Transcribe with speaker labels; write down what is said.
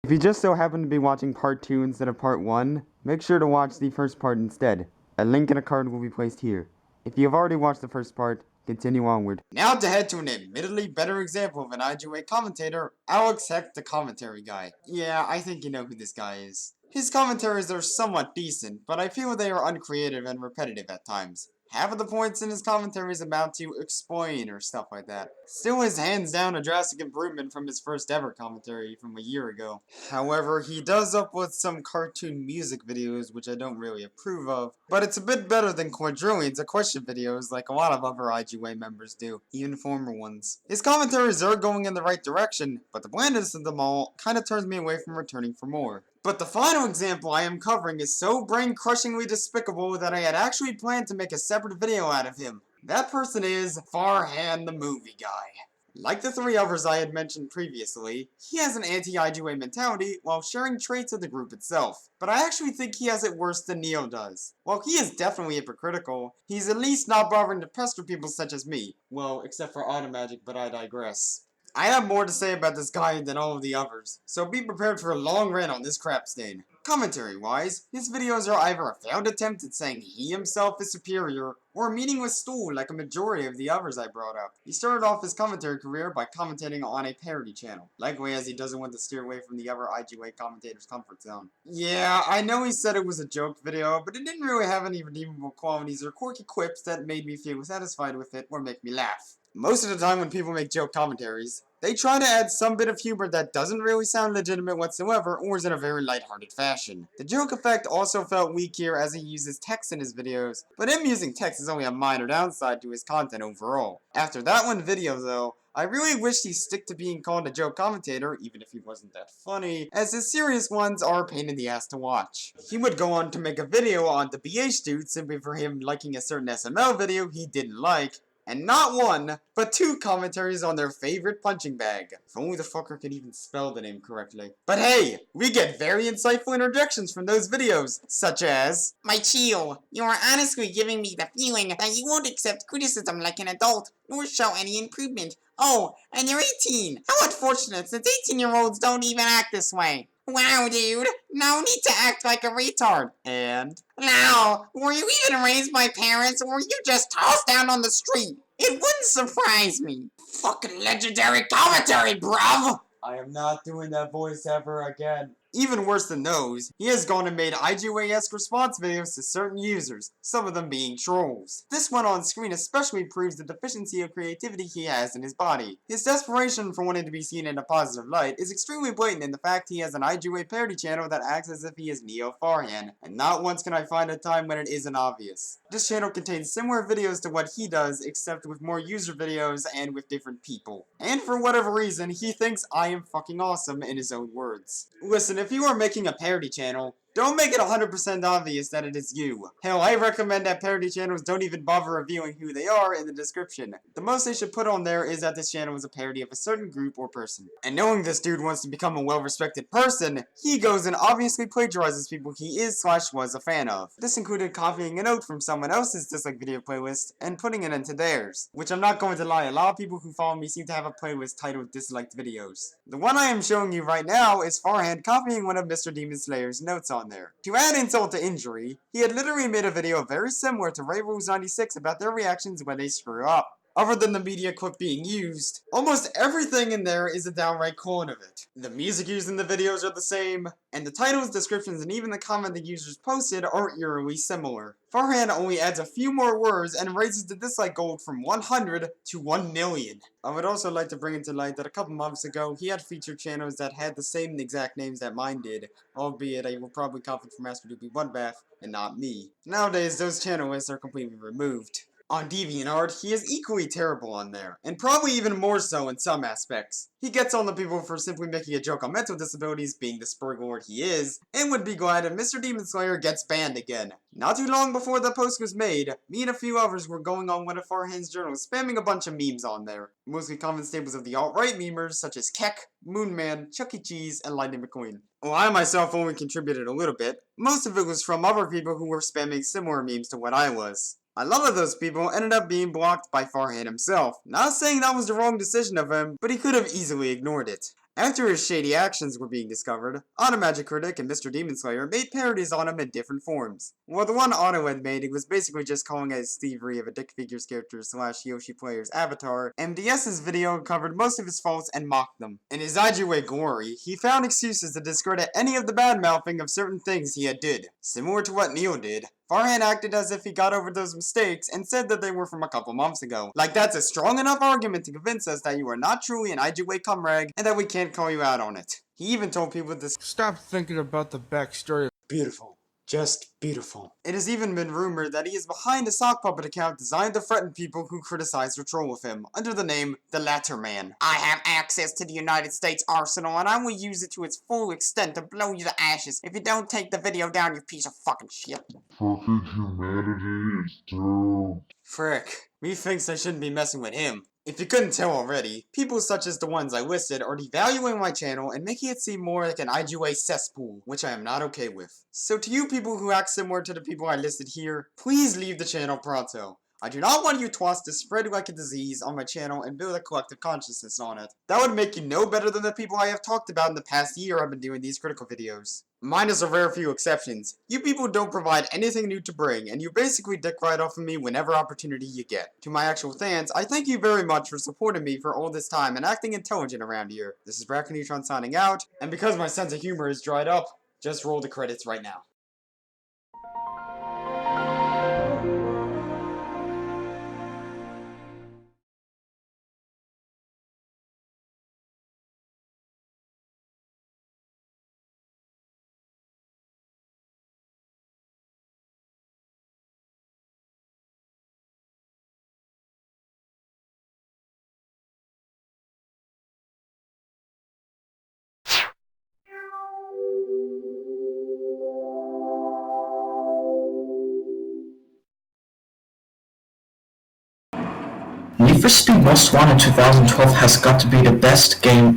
Speaker 1: If you just so happen to be watching part 2 instead of part 1, make sure to watch the first part instead. A link and a card will be placed here. If you have already watched the first part, continue onward.
Speaker 2: Now to head to an admittedly better example of an IGUA commentator, Alex Heck, the commentary guy. Yeah, I think you know who this guy is. His commentaries are somewhat decent, but I feel they are uncreative and repetitive at times. Half of the points in his commentaries amount to explain or stuff like that. Still is hands down a drastic improvement from his first ever commentary from a year ago. However, he does upload some cartoon music videos which I don't really approve of, but it's a bit better than quadrillions of question videos like a lot of other IGUA members do, even former ones. His commentaries are going in the right direction, but the blandness of them all kinda turns me away from returning for more. But the final example I am covering is so brain-crushingly despicable that I had actually planned to make a separate video out of him. That person is Farhan the Movie Guy. Like the three others I had mentioned previously, he has an anti-IGUA mentality while sharing traits of the group itself. But I actually think he has it worse than Neo does. While he is definitely hypocritical, he's at least not bothering to pester people such as me. Well, except for Automagic, but I digress. I have more to say about this guy than all of the others, so be prepared for a long rant on this crap stain. Commentary-wise, his videos are either a failed attempt at saying he himself is superior, or a meaningless stool like a majority of the others I brought up. He started off his commentary career by commentating on a parody channel, likely as he doesn't want to steer away from the other IGUA commentators' comfort zone. Yeah, I know he said it was a joke video, but it didn't really have any redeemable qualities or quirky quips that made me feel satisfied with it or make me laugh. Most of the time when people make joke commentaries, they try to add some bit of humor that doesn't really sound legitimate whatsoever or is in a very lighthearted fashion. The joke effect also felt weak here as he uses text in his videos, but him using text is only a minor downside to his content overall. After that one video though, I really wish he'd stick to being called a joke commentator, even if he wasn't that funny, as his serious ones are a pain in the ass to watch. He would go on to make a video on the BH dude simply for him liking a certain SML video he didn't like, and not one, but two commentaries on their favorite punching bag. If only the fucker could even spell the name correctly. But hey, we get very insightful interjections from those videos, such as, "My Chio, you are honestly giving me the feeling that you won't accept criticism like an adult, nor show any improvement. Oh, and you're 18. How unfortunate, since 18-year-olds don't even act this way. Wow, dude, no need to act like a retard." And, "Now, were you even raised by parents, or were you just tossed down on the street? It wouldn't surprise me." Fucking legendary commentary, bruv! I am not doing that voice ever again. Even worse than those, he has gone and made IGUA-esque response videos to certain users, some of them being trolls. This one on screen especially proves the deficiency of creativity he has in his body. His desperation for wanting to be seen in a positive light is extremely blatant in the fact he has an IGUA parody channel that acts as if he is Neo Farhan, and not once can I find a time when it isn't obvious. This channel contains similar videos to what he does, except with more user videos and with different people. And for whatever reason, he thinks I am fucking awesome in his own words. Listen, if you are making a parody channel, don't make it 100% obvious that it is you. Hell, I recommend that parody channels don't even bother revealing who they are in the description. The most they should put on there is that this channel is a parody of a certain group or person. And knowing this dude wants to become a well-respected person, he goes and obviously plagiarizes people he is/was a fan of. This included copying a note from someone else's dislike video playlist and putting it into theirs. Which I'm not going to lie, a lot of people who follow me seem to have a playlist titled disliked videos. The one I am showing you right now is Farhan copying one of Mr. Demon Slayer's notes on there. To add insult to injury, he had literally made a video very similar to Ray Rules 96 about their reactions when they screw up. Other than the media clip being used, almost everything in there is a downright clone of it. The music used in the videos are the same, and the titles, descriptions, and even the comment the users posted are eerily similar. Farhan only adds a few more words and raises the dislike goal from 100 to 1 million. I would also like to bring it to light that a couple months ago, he had featured channels that had the same exact names that mine did, albeit I will probably copied from Master Doopy One Bath and not me. Nowadays, those channel lists are completely removed. On DeviantArt, he is equally terrible on there, and probably even more so in some aspects. He gets on the people for simply making a joke on mental disabilities, being the sprig lord he is, and would be glad if Mr. Demon Slayer gets banned again. Not too long before the post was made, me and a few others were going on one of Farhan's journals, spamming a bunch of memes on there. Mostly common staples of the alt-right memers, such as Keck, Moonman, Chuck E. Cheese, and Lightning McQueen. Well, I myself only contributed a little bit. Most of it was from other people who were spamming similar memes to what I was. A lot of those people ended up being blocked by Farhan himself. Not saying that was the wrong decision of him, but he could have easily ignored it. After his shady actions were being discovered, Automagic Critic and Mr. Demon Slayer made parodies on him in different forms. Well, the one Auto had made, it was basically just calling out his thievery of a Dick Figures character / Yoshi player's avatar. MDS's video covered most of his faults and mocked them. In his IGUA glory, he found excuses to discredit any of the bad-mouthing of certain things he had did. Similar to what Neil did, Farhan acted as if he got over those mistakes and said that they were from a couple months ago. Like that's a strong enough argument to convince us that you are not truly an IGUA comrade and that we can't call you out on it. He even told people this.
Speaker 3: Stop thinking about the backstory.
Speaker 2: Beautiful. Just beautiful. It has even been rumored that he is behind a sock puppet account designed to threaten people who criticize or troll with him, under the name The Latter Man. I have access to the United States arsenal and I will use it to its full extent to blow you to ashes if you don't take the video down, you piece of fucking shit.
Speaker 4: Fucking humanity is doomed.
Speaker 2: Frick. Me thinks I shouldn't be messing with him. If you couldn't tell already, people such as the ones I listed are devaluing my channel and making it seem more like an IGUA cesspool, which I am not okay with. So to you people who act similar to the people I listed here, please leave the channel pronto. I do not want you twats to spread like a disease on my channel and build a collective consciousness on it. That would make you no better than the people I have talked about in the past year I've been doing these critical videos. Minus a rare few exceptions. You people don't provide anything new to bring, and you basically dick right off of me whenever opportunity you get. To my actual fans, I thank you very much for supporting me for all this time and acting intelligent around here. This is BracketNeutron signing out, and because my sense of humor is dried up, just roll the credits right now.
Speaker 5: Need for Speed Most Wanted 2012 has got to be the best game